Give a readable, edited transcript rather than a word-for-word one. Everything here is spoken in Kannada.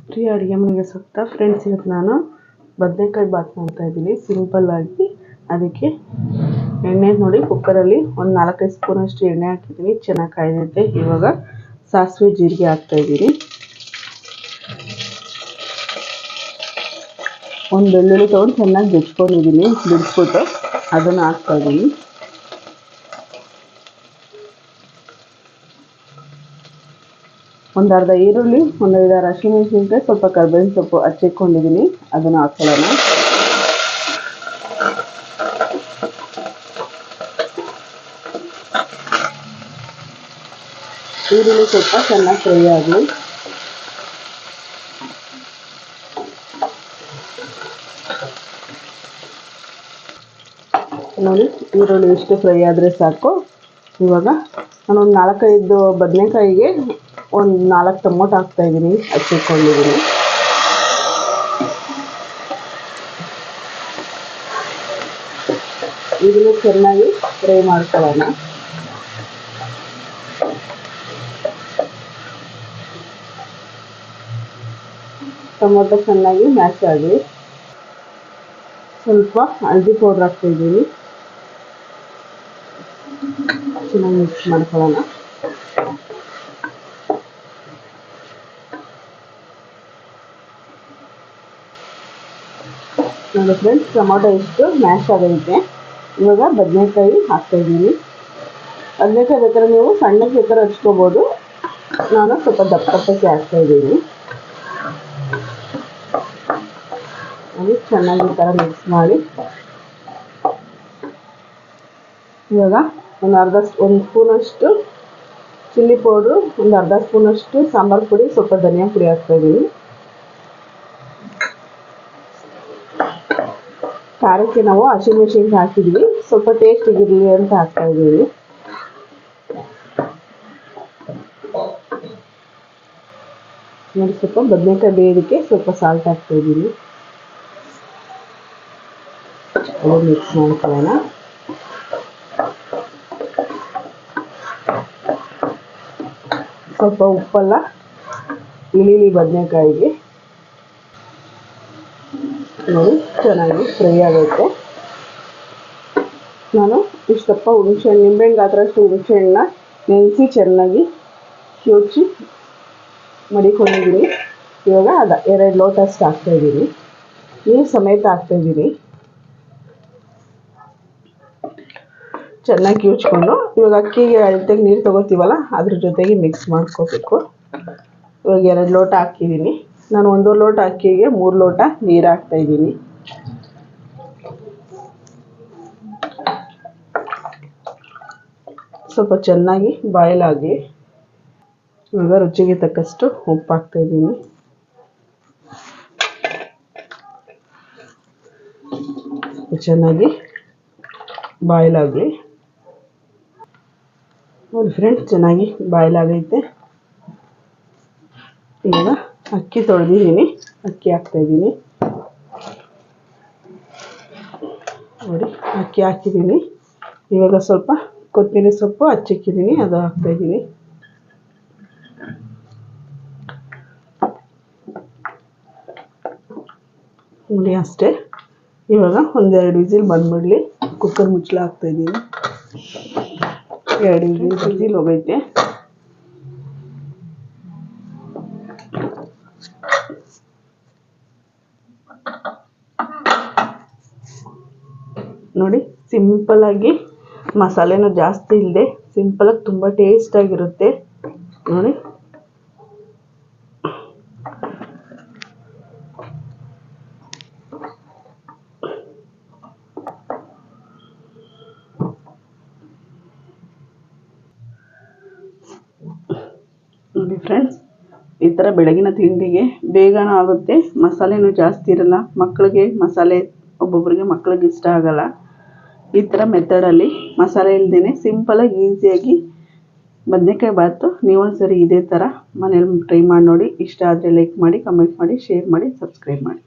ಪ್ರಿಯ ಅಡುಗೆ ಮನೆಗೆ ಸ್ವಾಗತ ಫ್ರೆಂಡ್ಸ್. ಇವತ್ತು ನಾನು ಬದನೆಕಾಯಿ ಬಾತ್ ಮಾಡ್ತಾ ಇದ್ದೀನಿ ಸಿಂಪಲ್ ಆಗಿ. ಅದಕ್ಕೆ ಎಣ್ಣೆ ನೋಡಿ ಕುಕ್ಕರಲ್ಲಿ ಒಂದು 4-5 ಸ್ಪೂನಷ್ಟು ಎಣ್ಣೆ ಹಾಕಿದ್ದೀನಿ. ಚೆನ್ನಾಗಿ ಕಾಯ್ದೈತೆ. ಇವಾಗ ಸಾಸಿವೆ ಜೀರಿಗೆ ಹಾಕ್ತಾ ಇದ್ದೀನಿ. ಒಂದು ಬೆಳ್ಳುಳ್ಳಿ ತೊಗೊಂಡು ಚೆನ್ನಾಗಿ ಬಿಡ್ಸ್ಕೊಂಡಿದ್ದೀನಿ. ಬಿಡಿಸ್ಬಿಟ್ಟು ಅದನ್ನು ಹಾಕ್ತಾ ಇದ್ದೀನಿ. ಒಂದು ಅರ್ಧ ಈರುಳ್ಳಿ, ಒಂದು 5-6 ಹಸಿಮೆಣಸಿನ್ಕಾಯಿ, ಸ್ವಲ್ಪ ಕರ್ಬೇವಿನ ಸೊಪ್ಪು ಹಚ್ಚಿಟ್ಕೊಂಡಿದ್ದೀನಿ. ಅದನ್ನು ಹಾಕೊಳ್ಳೋಣ. ಈರುಳ್ಳಿ ಸ್ವಲ್ಪ ಚೆನ್ನಾಗಿ ಫ್ರೈ ಆಗಲಿ. ನೋಡಿ, ಈರುಳ್ಳಿ ಇಷ್ಟು ಫ್ರೈ ಆದರೆ ಸಾಕು. ಇವಾಗ ನಾನೊಂದು 4-5 ಬದನೆಕಾಯಿಗೆ ಒಂದು 4 ಟೊಮೊಟೊ ಹಾಕ್ತಾಯಿದ್ದೀನಿ, ಹಚ್ಚಿಟ್ಕೊಂಡಿದ್ದೀನಿ. ಇದನ್ನು ಚೆನ್ನಾಗಿ ಫ್ರೈ ಮಾಡ್ಕೊಳ್ಳೋಣ. ಟೊಮೊಟೊ ಚೆನ್ನಾಗಿ ಮ್ಯಾಶ್ ಆಗಲಿ. ಸ್ವಲ್ಪ ಹಳದಿ ಪೌಡ್ರ್ ಹಾಕ್ತಾಯಿದ್ದೀನಿ. ಚೆನ್ನಾಗಿ ಮಿಕ್ಸ್ ಮಾಡ್ಕೊಳ್ಳೋಣ. ನೋಡಿ ಫ್ರೆಂಡ್ಸ್, ಟೊಮೊಟೊ ಇಷ್ಟು ಮ್ಯಾಶ್ ಆಗೈತೆ. ಇವಾಗ ಬದನೆಕಾಯಿ ಹಾಕ್ತಾಯಿದ್ದೀನಿ. ಬದನೆಕಾಯಿ ಬೇಕಾದ್ರೆ ನೀವು ಸಣ್ಣಕ್ಕೆ ಬೇಕಾದ್ರೆ ಹಚ್ಕೋಬೋದು. ನಾನು ಸ್ವಲ್ಪ ದಪ್ಪಕ್ಕೆ ಹಾಕ್ತಾಯಿದ್ದೀನಿ. ಅದು ಚೆನ್ನಾಗಿ ಈ ಥರ ಮಿಕ್ಸ್ ಮಾಡಿ. ಇವಾಗ ಒಂದು ಸ್ಪೂನಷ್ಟು ಚಿಲ್ಲಿ ಪೌಡ್ರು, ಒಂದು ಅರ್ಧ ಸ್ಪೂನಷ್ಟು ಸಾಂಬಾರು ಪುಡಿ, ಸ್ವಲ್ಪ ಧನಿಯಾ ಪುಡಿ ಹಾಕ್ತಾಯಿದ್ದೀನಿ. ಖಾರಕ್ಕೆ ನಾವು ಹಸಿಮೆಣಸಿನ್ಕಾಯಿ ಹಾಕಿದ್ವಿ, ಸ್ವಲ್ಪ ಟೇಸ್ಟಿಗಿರಲಿ ಅಂತ ಹಾಕ್ತಾಯಿದ್ದೀವಿ. ನೋಡಿ, ಸ್ವಲ್ಪ ಬದನೆಕಾಯಿ ಬೇಯೋದಕ್ಕೆ ಸ್ವಲ್ಪ ಸಾಲ್ಟ್ ಹಾಕ್ತಾಯಿದ್ದೀನಿ. ಅದು ಮಿಕ್ಸ್ ಮಾಡ್ಕೊಳ್ಳೋಣ. ಸ್ವಲ್ಪ ಉಪ್ಪೆಲ್ಲ ಇಳಿಲಿ ಬದನೆಕಾಯಿಗೆ. ನೋಡಿ, ಚೆನ್ನಾಗಿ ಫ್ರೈ ಆಗೈತೆ. ನಾನು ಇಷ್ಟಪ್ಪ ಹುಣಸೆಹಣ್ಣು, ನಿಂಬೆಹಣ್ಣು ಗಾತ್ರಷ್ಟು ಹುಣಸೆಹಣ್ಣನ್ನ ನೆನೆಸಿ ಚೆನ್ನಾಗಿ ಕಿವುಚಿ ಮಡಿಕೊಂಡಿದ್ದೀನಿ. ಇವಾಗ 2 ಲೋಟ ಅಷ್ಟು ಹಾಕ್ತಾಯಿದ್ದೀನಿ. ನೀರು ಸಮೇತ ಹಾಕ್ತಾಯಿದ್ದೀನಿ. ಚೆನ್ನಾಗಿ ಕಿವುಚ್ಕೊಂಡು ಇವಾಗ ಅಕ್ಕಿಗೆ ಅಳತೆಗೆ ನೀರು ತೊಗೋತೀವಲ್ಲ, ಅದ್ರ ಜೊತೆಗೆ ಮಿಕ್ಸ್ ಮಾಡ್ಕೋಬೇಕು. ಇವಾಗ 2 ಲೋಟ ಹಾಕಿದ್ದೀನಿ. ನಾನು 1 ಲೋಟ ಅಕ್ಕಿಗೆ 3 ಲೋಟ ನೀರು ಹಾಕ್ತಾಯಿದ್ದೀನಿ. ಸ್ವಲ್ಪ ಚೆನ್ನಾಗಿ ಬಾಯ್ಲ್ ಆಗಲಿ. ಇವಾಗ ರುಚಿಗೆ ತಕ್ಕಷ್ಟು ಉಪ್ಪು ಹಾಕ್ತಾಯಿದ್ದೀನಿ. ಚೆನ್ನಾಗಿ ಬಾಯ್ಲ್ ಆಗಲಿ. ನೋಡಿ ಫ್ರೆಂಡ್ಸ್, ಚೆನ್ನಾಗಿ ಬಾಯ್ಲ್ ಆಗೈತೆ. ಇವಾಗ ಅಕ್ಕಿ ತೊಳೆದಿದ್ದೀನಿ, ಅಕ್ಕಿ ಹಾಕ್ತಾಯಿದ್ದೀನಿ. ನೋಡಿ, ಅಕ್ಕಿ ಹಾಕಿದ್ದೀನಿ. ಇವಾಗ ಸ್ವಲ್ಪ ಕೊತ್ತಂಬರಿ ಸೊಪ್ಪು ಹಚ್ಚಿಕ್ಕಿದ್ದೀನಿ, ಅದು ಹಾಕ್ತಾಯಿದ್ದೀನಿ. ನೋಡಿ ಅಷ್ಟೇ. ಇವಾಗ 1-2 ವಿಸಿಲ್ ಬಂದ್ಬಿಡಲಿ. ಕುಕ್ಕರ್ ಮುಚ್ಚಳ ಹಾಕ್ತಾಯಿದ್ದೀನಿ. 2 ವಿಸಿಲ್ ಹೋಗೈತೆ. ನೋಡಿ, ಸಿಂಪಲ್ಲಾಗಿ, ಮಸಾಲೆನೂ ಜಾಸ್ತಿ ಇಲ್ಲದೆ ಸಿಂಪಲಾಗಿ ತುಂಬ ಟೇಸ್ಟಾಗಿರುತ್ತೆ. ನೋಡಿ, ನೋಡಿ ಫ್ರೆಂಡ್ಸ್, ಈ ಥರ ಬೆಳಗಿನ ತಿಂಡಿಗೆ ಬೇಗನೂ ಆಗುತ್ತೆ, ಮಸಾಲೆನೂ ಜಾಸ್ತಿ ಇರಲ್ಲ. ಮಕ್ಕಳಿಗೆ ಮಸಾಲೆ, ಒಬ್ಬೊಬ್ಬರಿಗೆ ಮಕ್ಕಳಿಗೆ ಇಷ್ಟ ಆಗಲ್ಲ. ಈ ಥರ ಮೆಥಡಲ್ಲಿ ಮಸಾಲೆ ಇಲ್ಲದೇ ಸಿಂಪಲಾಗಿ ಈಸಿಯಾಗಿ ಬದನೆಕಾಯಿ ಬಾತು ನೀವೊಂದ್ಸರಿ ಇದೇ ಥರ ಮನೇಲಿ ಟ್ರೈ ಮಾಡಿ ನೋಡಿ. ಇಷ್ಟ ಆದರೆ ಲೈಕ್ ಮಾಡಿ, ಕಮೆಂಟ್ ಮಾಡಿ, ಶೇರ್ ಮಾಡಿ, ಸಬ್ಸ್ಕ್ರೈಬ್ ಮಾಡಿ.